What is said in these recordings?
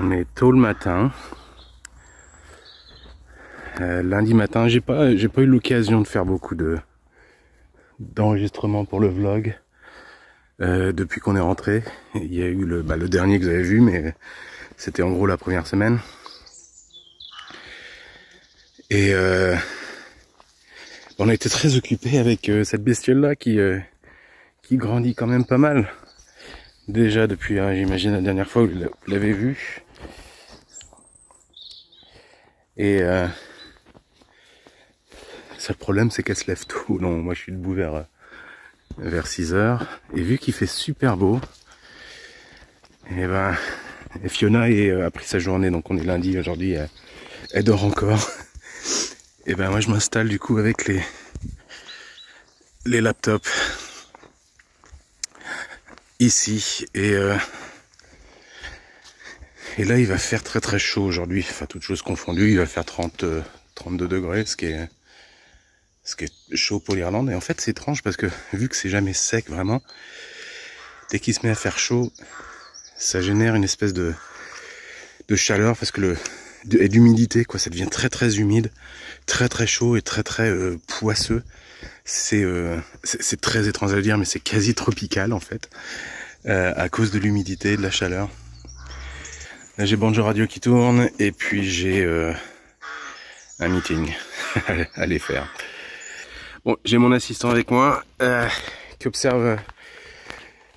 On est tôt le matin. Lundi matin, j'ai pas eu l'occasion de faire beaucoup d'enregistrements pour le vlog depuis qu'on est rentré. Il y a eu le dernier que vous avez vu, mais c'était en gros la première semaine. Et on a été très occupés avec cette bestiole là qui grandit quand même pas mal. Déjà depuis, j'imagine la dernière fois où vous l'avez vu. Et le problème c'est qu'elle se lève tôt. Non, moi je suis debout vers 6 heures. Et vu qu'il fait super beau, et Fiona a pris sa journée, donc on est lundi aujourd'hui, elle dort encore. Et moi je m'installe du coup avec les laptops ici et là il va faire très très chaud aujourd'hui, enfin toutes choses confondues, il va faire 32 degrés, ce qui est chaud pour l'Irlande. Et en fait c'est étrange parce que vu que c'est jamais sec vraiment, dès qu'il se met à faire chaud, ça génère une espèce de chaleur parce que et d'humidité quoi, ça devient très très humide, très très chaud et très très poisseux. C'est très étrange à dire, mais c'est quasi tropical en fait, à cause de l'humidité et de la chaleur. Là j'ai Banjo Radio qui tourne et puis j'ai un meeting à aller faire. Bon, j'ai mon assistant avec moi qui observe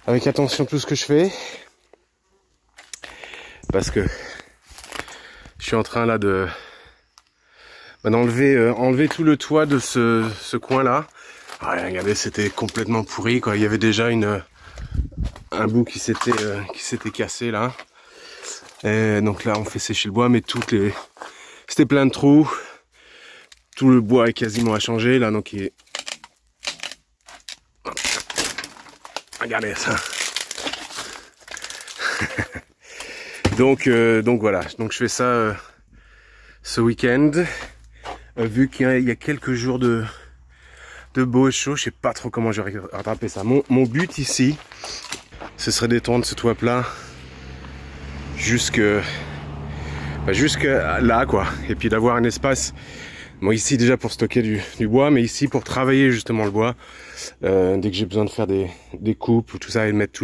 avec attention tout ce que je fais, parce que je suis en train là d'enlever tout le toit de ce coin là. Regardez, c'était complètement pourri quoi. Il y avait déjà un bout qui s'était cassé là. Et donc là on fait sécher le bois, mais c'était plein de trous. Tout le bois est quasiment à changer là, donc il est... Regardez ça. donc voilà, donc je fais ça ce week-end. Vu qu'il y a quelques jours de beau et chaud, je sais pas trop comment je vais rattraper ça. Mon but ici, ce serait d'étendre ce toit plat jusque là quoi, et puis d'avoir un espace, bon ici déjà pour stocker du bois, mais ici pour travailler justement le bois, dès que j'ai besoin de faire des coupes ou tout ça, et de mettre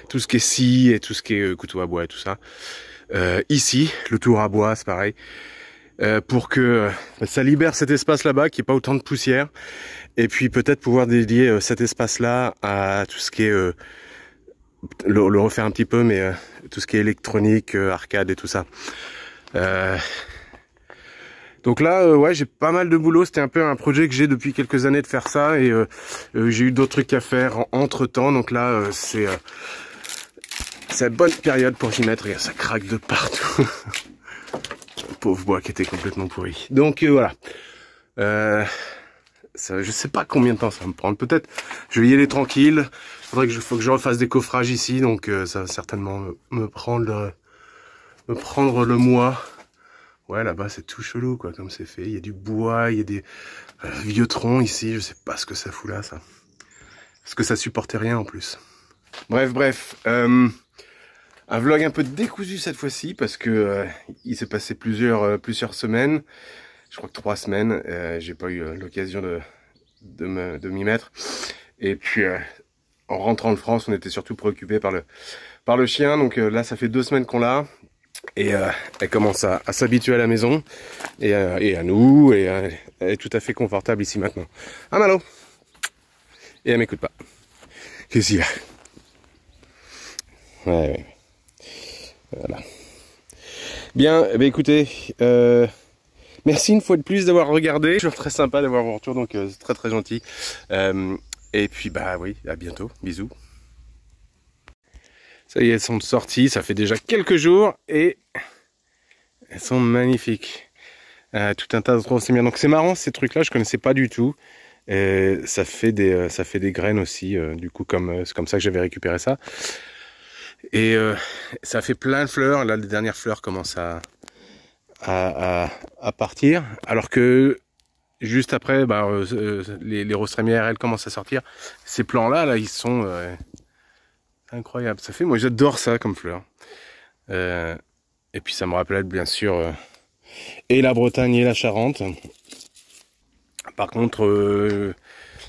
tout ce qui est scie et tout ce qui est couteau à bois et tout ça. Ici, le tour à bois c'est pareil, pour que ça libère cet espace là-bas, qu'il n'y ait pas autant de poussière, et puis peut-être pouvoir dédier cet espace-là à tout ce qui est le refaire un petit peu, mais tout ce qui est électronique, arcade et tout ça. Donc là, ouais, j'ai pas mal de boulot. C'était un peu un projet que j'ai depuis quelques années de faire ça, et j'ai eu d'autres trucs à faire entre temps. Donc là, c'est la bonne période pour s'y mettre. Regarde, ça craque de partout. Pauvre bois qui était complètement pourri. Donc voilà. Je sais pas combien de temps ça va me prendre. Peut-être je vais y aller tranquille. Faut que je refasse des coffrages ici, donc ça va certainement me prendre le mois. Ouais, là-bas c'est tout chelou quoi, comme c'est fait. Il y a du bois, il y a des vieux troncs ici. Je sais pas ce que ça fout là, ça. Parce que ça supportait rien en plus. Bref. Un vlog un peu décousu cette fois-ci, parce que il s'est passé plusieurs semaines. Je crois que 3 semaines. J'ai pas eu l'occasion de m'y mettre. Et puis en rentrant de France, on était surtout préoccupé par le chien. Donc là, ça fait 2 semaines qu'on l'a. Et elle commence à s'habituer à la maison et à nous. Et elle est tout à fait confortable ici maintenant. Ah Malo. Et elle m'écoute pas. Qu'est-ce qu'il y a? Ouais. Voilà. Bien, écoutez, merci une fois de plus d'avoir regardé. C'est toujours très sympa d'avoir vos retours, donc c'est très très gentil. Et puis oui, à bientôt, bisous. Ça y est, elles sont sorties, ça fait déjà quelques jours et elles sont magnifiques. Tout un tas de trop c'est bien. Donc c'est marrant, ces trucs-là, je connaissais pas du tout. Et ça fait des graines aussi, du coup, c'est comme ça que j'avais récupéré ça. Et ça fait plein de fleurs. Là, les dernières fleurs commencent à partir, alors que juste après, les roses trémières, elles commencent à sortir. Ces plants-là, ils sont incroyables. Moi, j'adore ça comme fleurs. Et puis ça me rappelait bien sûr et la Bretagne et la Charente. Par contre,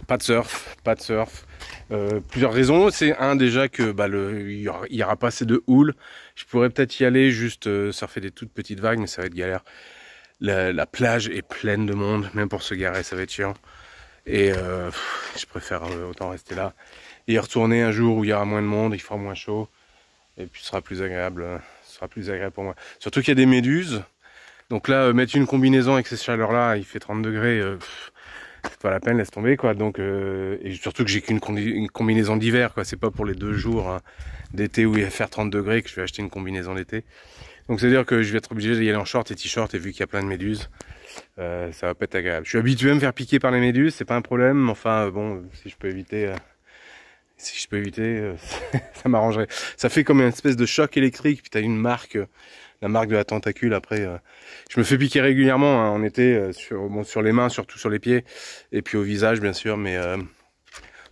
pas de surf, pas de surf. Plusieurs raisons. C'est un déjà que bah, il y aura pas assez de houle. Je pourrais peut-être y aller juste surfer des toutes petites vagues, mais ça va être galère. La plage est pleine de monde, même pour se garer, ça va être chiant. Et je préfère autant rester là et y retourner un jour où il y aura moins de monde, il fera moins chaud et puis ce sera plus agréable. Ce sera plus agréable pour moi. Surtout qu'il y a des méduses. Donc là, mettre une combinaison avec ces chaleurs-là, il fait 30 degrés. C'est pas la peine, laisse tomber quoi. Donc et surtout que j'ai qu'une combinaison d'hiver quoi. C'est pas pour les 2 jours hein, d'été où il va faire 30 degrés que je vais acheter une combinaison d'été. Donc c'est à dire que je vais être obligé d'y aller en short et t-shirt et vu qu'il y a plein de méduses, ça va pas être agréable. Je suis habitué à me faire piquer par les méduses, c'est pas un problème. Enfin bon, si je peux éviter, ça m'arrangerait. Ça fait comme une espèce de choc électrique. Puis t'as une marque. La marque de la tentacule après je me fais piquer régulièrement hein, en été sur les mains, surtout sur les pieds et puis au visage bien sûr, mais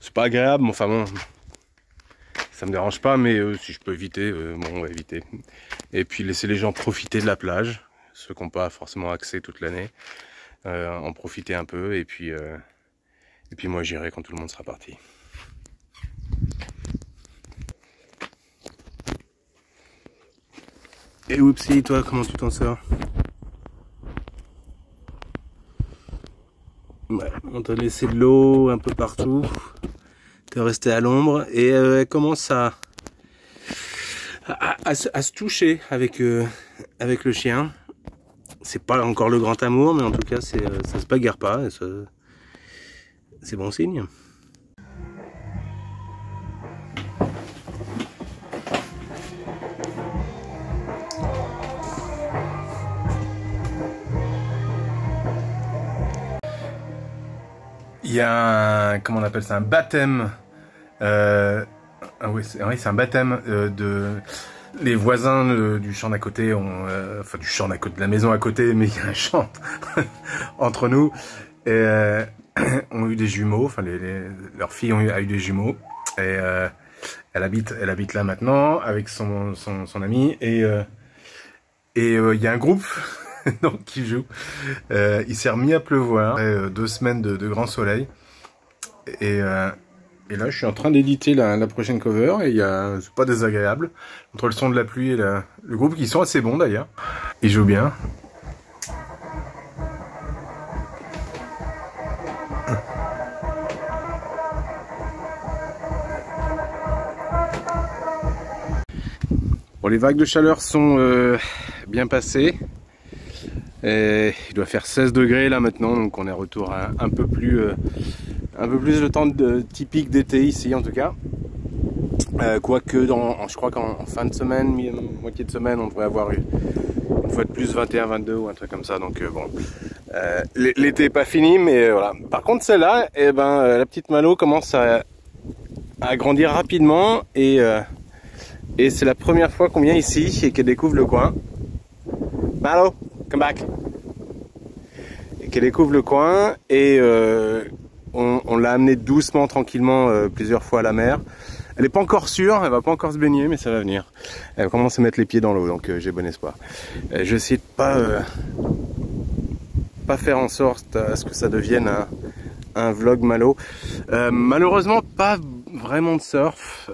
c'est pas agréable, mais enfin bon ça me dérange pas, mais si je peux éviter bon on va éviter et puis laisser les gens profiter de la plage, ceux qui n'ont pas forcément accès toute l'année, en profiter un peu et puis moi j'irai quand tout le monde sera parti. Et Oupsie, toi, comment tu t'en sors? Ouais, on t'a laissé de l'eau un peu partout. T'es resté à l'ombre et elle commence à se toucher avec le chien. C'est pas encore le grand amour, mais en tout cas, ça se bagarre pas. C'est bon signe. Il y a un, comment on appelle ça, un baptême. Ah oui, c'est un baptême de les voisins du champ d'à côté enfin du champ d'à côté, de la maison à côté, mais il y a un champ entre nous. Et ont eu des jumeaux, enfin leurs filles a eu des jumeaux. Et elle habite là maintenant avec son ami et il y a un groupe donc qui joue. Il s'est remis à pleuvoir après 2 semaines de grand soleil et là je suis en train d'éditer la prochaine cover et c'est pas désagréable entre le son de la pluie et le groupe qui sont assez bons d'ailleurs. Ils jouent bien. Bon, les vagues de chaleur sont bien passées. Et il doit faire 16 degrés là maintenant, donc on est retour à un peu plus de temps typique d'été ici en tout cas. Quoique je crois qu'en fin de semaine, moitié de semaine, on devrait avoir une fois de plus 21-22 ou un truc comme ça. Donc bon, l'été est pas fini, mais voilà. Par contre celle-là, la petite Malo commence à grandir rapidement et c'est la première fois qu'on vient ici et qu'elle découvre le coin. Malo, come back. Et qu'elle découvre le coin et on l'a amenée doucement, tranquillement, plusieurs fois à la mer. Elle n'est pas encore sûre, elle va pas encore se baigner, mais ça va venir. Elle commence à mettre les pieds dans l'eau, donc j'ai bon espoir. Je vais essayer de pas faire en sorte à ce que ça devienne un vlog Malo. Malheureusement, pas vraiment de surf.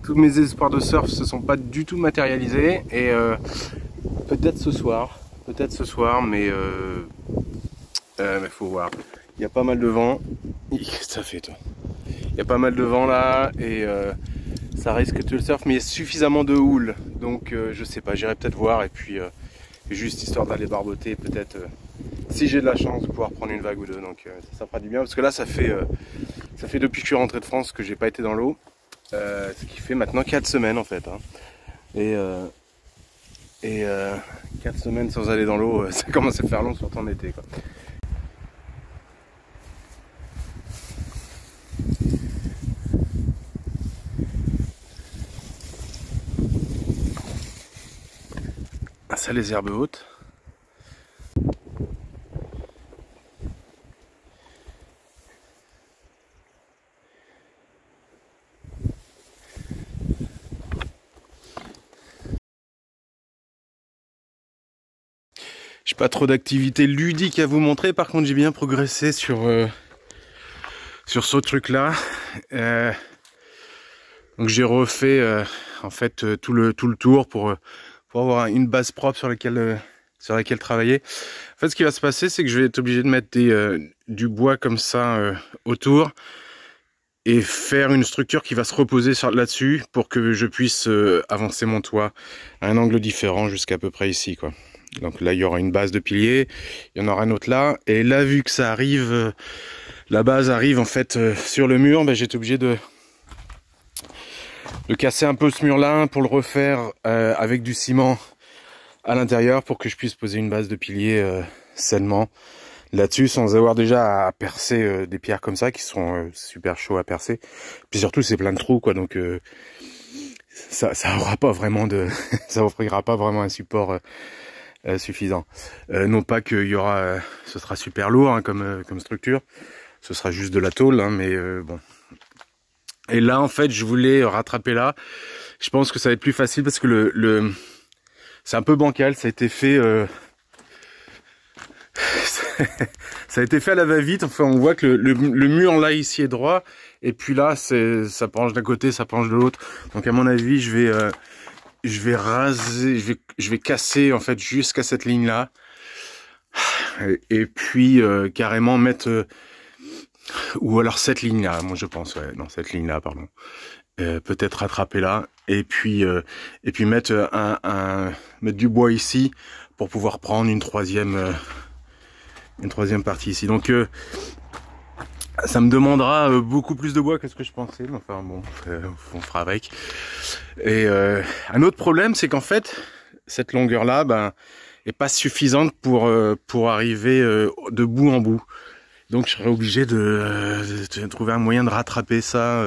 Tous mes espoirs de surf se sont pas du tout matérialisés et peut-être ce soir, mais faut voir. Il y a pas mal de vent. Qu'est-ce que ça fait toi? Il y a pas mal de vent là et ça risque de le surf, mais il y a suffisamment de houle, donc je sais pas, j'irai peut-être voir et puis juste histoire d'aller barboter, peut-être si j'ai de la chance de pouvoir prendre une vague ou deux, donc ça fera du bien parce que là ça fait depuis que je suis rentré de France que j'ai pas été dans l'eau, ce qui fait maintenant 4 semaines en fait, hein. Et 4 semaines sans aller dans l'eau, ça commence à faire long surtout en été quoi. Ça les herbes hautes. pas trop d'activités ludiques à vous montrer. Par contre, j'ai bien progressé sur ce truc-là. Donc j'ai refait en fait tout le tour pour avoir une base propre sur laquelle travailler. En fait, ce qui va se passer, c'est que je vais être obligé de mettre du bois comme ça autour et faire une structure qui va se reposer là-dessus pour que je puisse avancer mon toit à un angle différent jusqu'à peu près ici, quoi. Donc là, il y aura une base de piliers, il y en aura un autre là, et là, vu que ça arrive, la base arrive en fait sur le mur, ben, j'ai été obligé de casser un peu ce mur-là pour le refaire avec du ciment à l'intérieur pour que je puisse poser une base de piliers sainement là-dessus sans avoir déjà à percer des pierres comme ça qui sont super chauds à percer. Puis surtout c'est plein de trous, quoi, donc ça aura pas vraiment ça offrira pas vraiment un support suffisant. Non pas qu'il y aura, ce sera super lourd hein, comme structure, ce sera juste de la tôle, hein, mais bon. Et là en fait je voulais rattraper là. Je pense que ça va être plus facile parce que c'est un peu bancal, ça a été fait ça a été fait à la va-vite. Enfin, on voit que le mur là ici est droit, et puis là ça penche d'un côté, ça penche de l'autre. Donc à mon avis, je vais raser, je vais casser en fait jusqu'à cette ligne là, et puis carrément mettre ou alors cette ligne là. Moi je pense, ouais, non, cette ligne là, pardon. Peut-être rattraper là, et puis mettre mettre du bois ici pour pouvoir prendre une troisième partie ici. Donc ça me demandera beaucoup plus de bois que ce que je pensais, mais enfin bon, on fera avec. Et un autre problème, c'est qu'en fait cette longueur là ben est pas suffisante pour arriver de bout en bout. Donc je serai obligé de trouver un moyen de rattraper ça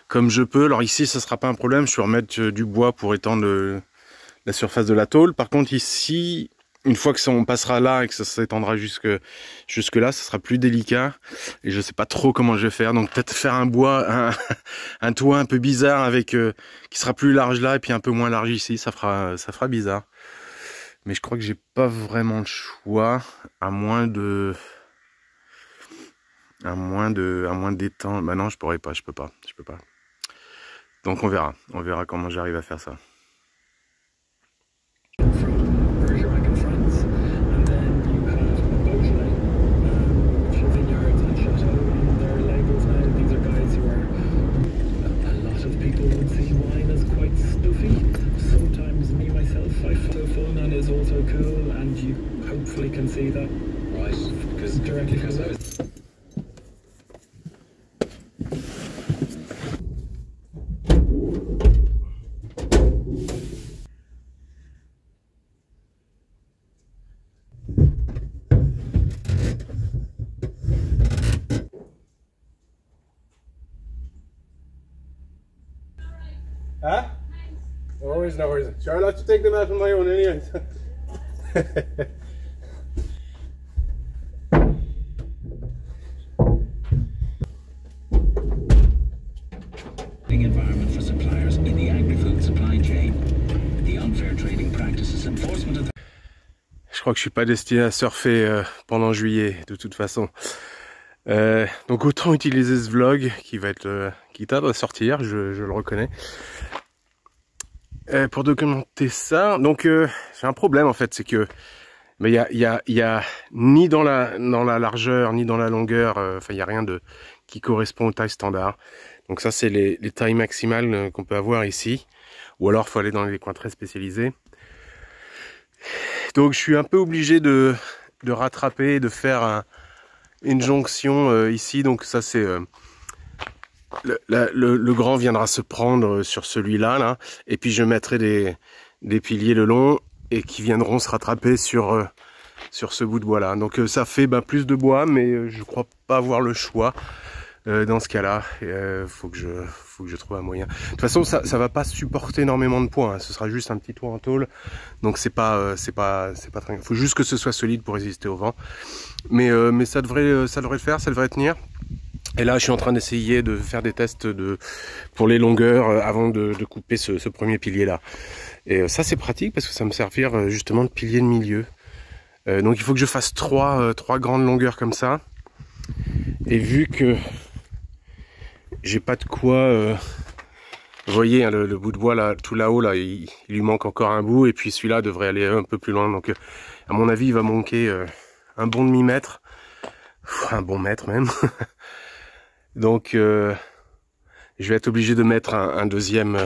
comme je peux. Alors ici ça sera pas un problème, je vais remettre du bois pour étendre la surface de la tôle. Par contre ici, une fois que on passera là et que ça s'étendra jusque là, ça sera plus délicat et je sais pas trop comment je vais faire. Donc peut-être faire un bois, un toit un peu bizarre avec qui sera plus large là et puis un peu moins large ici, ça fera bizarre. Mais je crois que j'ai pas vraiment le choix, à moins d'étendre. Bah non, je peux pas. Donc on verra comment j'arrive à faire ça. Huh? No worries. Sure, I'll have to take them out on my own anyway. Environment for suppliers in the agri-food supply chain. The unfair trading practices enforcement of... Je crois que je suis pas destiné à surfer pendant juillet, de toute façon. Donc autant utiliser ce vlog qui tarde à sortir, je le reconnais. Pour documenter ça, donc j'ai un problème en fait, c'est que mais il y a ni dans la largeur ni dans la longueur, enfin il y a rien qui correspond aux tailles standards. Donc ça c'est les tailles maximales qu'on peut avoir ici, ou alors faut aller dans des coins très spécialisés. Donc je suis un peu obligé de rattraper, de faire une jonction ici. Donc ça c'est le grand viendra se prendre sur celui-là là, et puis je mettrai des piliers le long et qui viendront se rattraper sur ce bout de bois là. Donc ça fait plus de bois, mais je crois pas avoir le choix dans ce cas-là. Faut que je trouve un moyen. De toute façon ça va pas supporter énormément de poids, hein. Ce sera juste un petit toit en tôle, donc c'est pas très. Faut juste que ce soit solide pour résister au vent. Mais ça devrait le faire, ça devrait tenir. Et là, je suis en train d'essayer de faire des tests pour les longueurs avant de couper ce premier pilier là. Et ça, c'est pratique parce que ça me servir justement de pilier de milieu. Donc il faut que je fasse trois grandes longueurs comme ça. Et vu que j'ai pas de quoi... vous voyez hein, le bout de bois là, tout là-haut là, il lui manque encore un bout. Et puis celui-là devrait aller un peu plus loin. Donc à mon avis il va manquer un bon demi-mètre. Un bon mètre même. Donc je vais être obligé de mettre une deuxième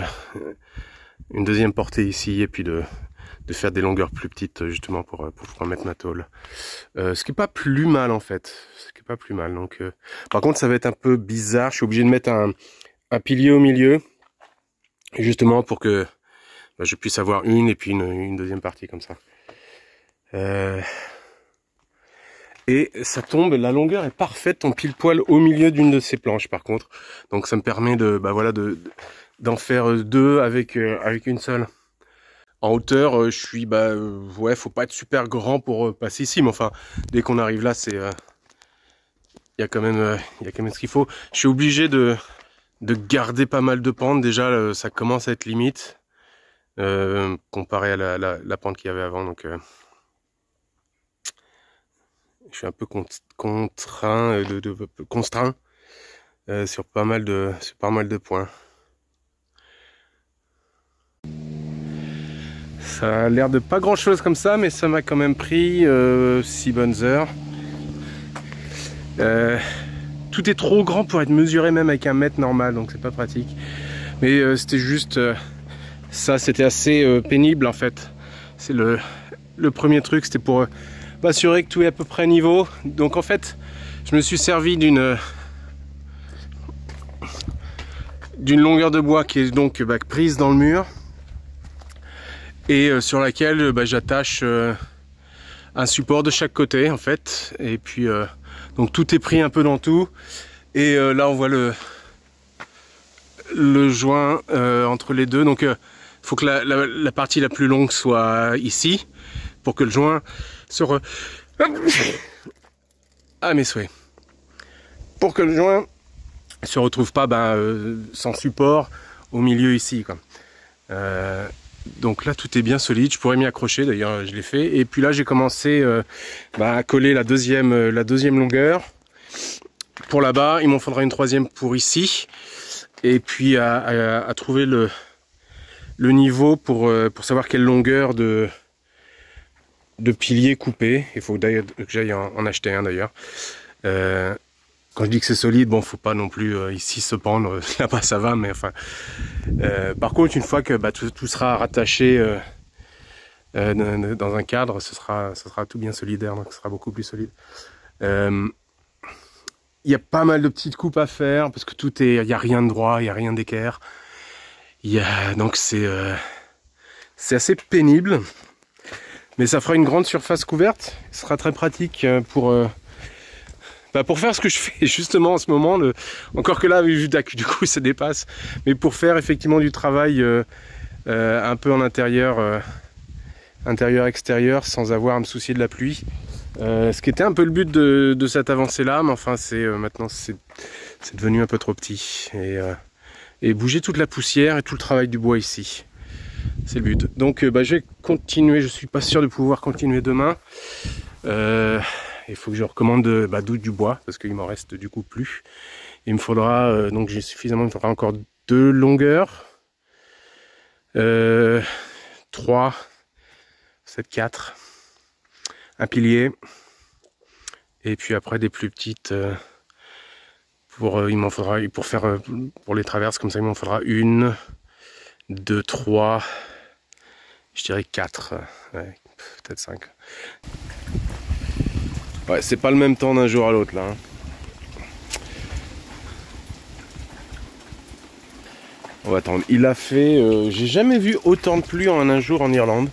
portée ici. Et puis de faire des longueurs plus petites justement pour pouvoir mettre ma tôle. Ce qui est pas plus mal en fait. Ce qui est pas plus mal. Donc par contre ça va être un peu bizarre. Je suis obligé de mettre un pilier au milieu. Justement pour que je puisse avoir une et puis une deuxième partie comme ça. Et ça tombe, la longueur est parfaite en pile poil au milieu d'une de ces planches par contre. Donc ça me permet d'en faire deux avec une seule. En hauteur, je suis ouais, faut pas être super grand pour passer ici, mais enfin dès qu'on arrive là, c'est il y a quand même ce qu'il faut. Je suis obligé de garder pas mal de pente. Déjà ça commence à être limite comparé à la pente qu'il y avait avant. Donc je suis un peu constraint sur pas mal de points. Ça a l'air de pas grand chose comme ça, mais ça m'a quand même pris 6 bonnes heures. Tout est trop grand pour être mesuré même avec un mètre normal, donc c'est pas pratique. Mais c'était juste ça, c'était assez pénible en fait. C'est le premier truc, c'était pour m'assurer que tout est à peu près niveau. Donc en fait, je me suis servi d'une longueur de bois qui est donc prise dans le mur et sur laquelle j'attache un support de chaque côté en fait. Et puis donc tout est pris un peu dans tout. Et là on voit le joint entre les deux. Donc il faut que la partie la plus longue soit ici pour que le joint se à mes souhaits. Pour que le joint se retrouve pas sans support au milieu ici quoi. Donc là tout est bien solide, je pourrais m'y accrocher, d'ailleurs je l'ai fait. Et puis là j'ai commencé à coller la deuxième longueur pour là-bas. Il m'en faudra une troisième pour ici. Et puis à trouver le niveau pour savoir quelle longueur de pilier couper. Il faut d'ailleurs que j'aille en acheter un d'ailleurs. Quand je dis que c'est solide, bon, faut pas non plus ici se pendre, là-bas ça va, mais enfin. Par contre, une fois que tout sera rattaché dans un cadre, ce sera tout bien solidaire, donc ce sera beaucoup plus solide. Il y a pas mal de petites coupes à faire parce que il y a rien de droit, il y a rien d'équerre. Donc c'est assez pénible, mais ça fera une grande surface couverte. Ce sera très pratique pour faire ce que je fais justement en ce moment, encore que là du coup ça dépasse, mais pour faire effectivement du travail un peu en intérieur, extérieur, sans avoir à me soucier de la pluie. Ce qui était un peu le but de cette avancée là, mais enfin maintenant c'est devenu un peu trop petit, et bouger toute la poussière et tout le travail du bois ici, c'est le but. Donc je vais continuer, je suis pas sûr de pouvoir continuer demain. Il faut que je recommande du bois parce qu'il m'en reste du coup plus. Il me faudra donc j'ai suffisamment, il me faudra encore 2 longueurs, 3, 7, 4, un pilier, et puis après des plus petites il m'en faudra pour faire pour les traverses comme ça, il m'en faudra 1, 2, 3, je dirais 4, ouais, peut-être 5. Ouais, c'est pas le même temps d'un jour à l'autre là. Hein. On va attendre. Il a fait... j'ai jamais vu autant de pluie en un jour en Irlande.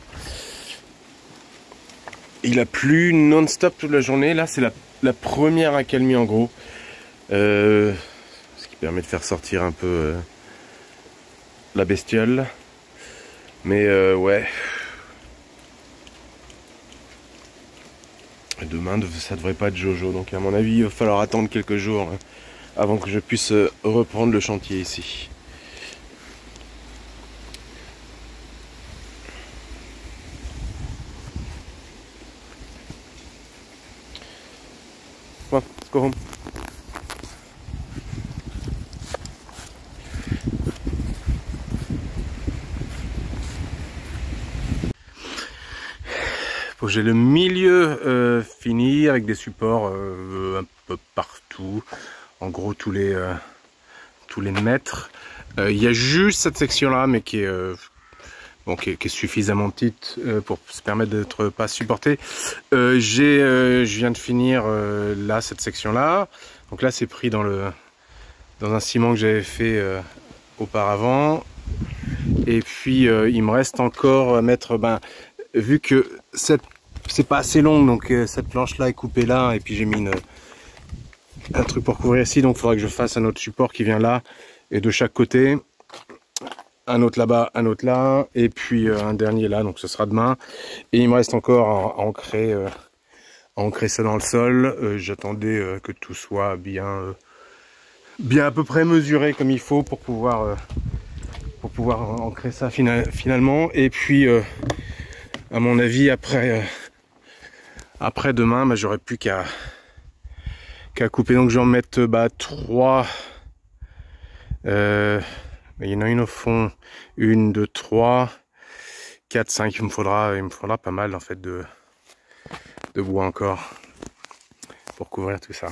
Il a plu non-stop toute la journée. Là, c'est la première accalmie en gros. Ce qui permet de faire sortir un peu la bestiole. Mais ouais... Demain, ça devrait pas être Jojo, donc à mon avis, il va falloir attendre quelques jours avant que je puisse reprendre le chantier ici. go home. Bon, j'ai le milieu fini avec des supports un peu partout, en gros tous les mètres. Il y a juste cette section là, mais qui est, bon, qui est suffisamment petite pour se permettre d'être pas supporté. Je viens de finir là cette section là, donc là c'est pris dans un ciment que j'avais fait auparavant. Et puis il me reste encore à mettre, vu que c'est pas assez long, donc cette planche là est coupée là, et puis j'ai mis un truc pour couvrir ici, donc il faudra que je fasse un autre support qui vient là, et de chaque côté, un autre là-bas, un autre là, et puis un dernier là, donc ce sera demain. Et il me reste encore à ancrer ça dans le sol. J'attendais que tout soit bien à peu près mesuré comme il faut pour pouvoir ancrer ça finalement. Et puis à mon avis après demain, j'aurai plus qu'à couper. Donc je vais en mettre 3. Il y en a une au fond, 1, 2, 3, 4, 5. Il me faudra pas mal en fait de bois encore pour couvrir tout ça.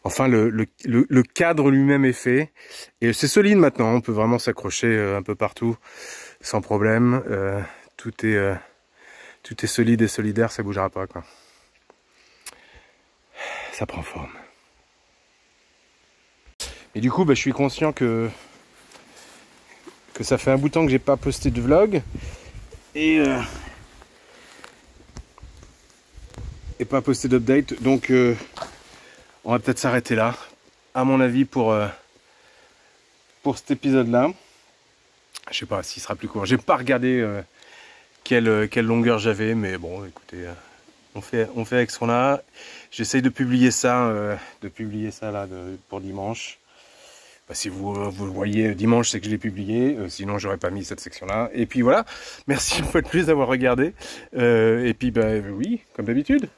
Enfin, le cadre lui-même est fait et c'est solide maintenant. On peut vraiment s'accrocher un peu partout sans problème. Tout est solide et solidaire, ça bougera pas, quoi. Ça prend forme. Et du coup, je suis conscient que ça fait un bout de temps que j'ai pas posté de vlog et pas posté d'update, donc on va peut-être s'arrêter là, à mon avis, pour cet épisode-là. Je sais pas s'il sera plus court. J'ai pas regardé quelle longueur j'avais, mais bon, écoutez, on fait avec ce qu'on a. J'essaye de publier ça là pour dimanche. Si vous le voyez dimanche, c'est que je l'ai publié. Sinon, j'aurais pas mis cette section-là. Et puis voilà. Merci une fois de plus d'avoir regardé. Et puis, oui, comme d'habitude.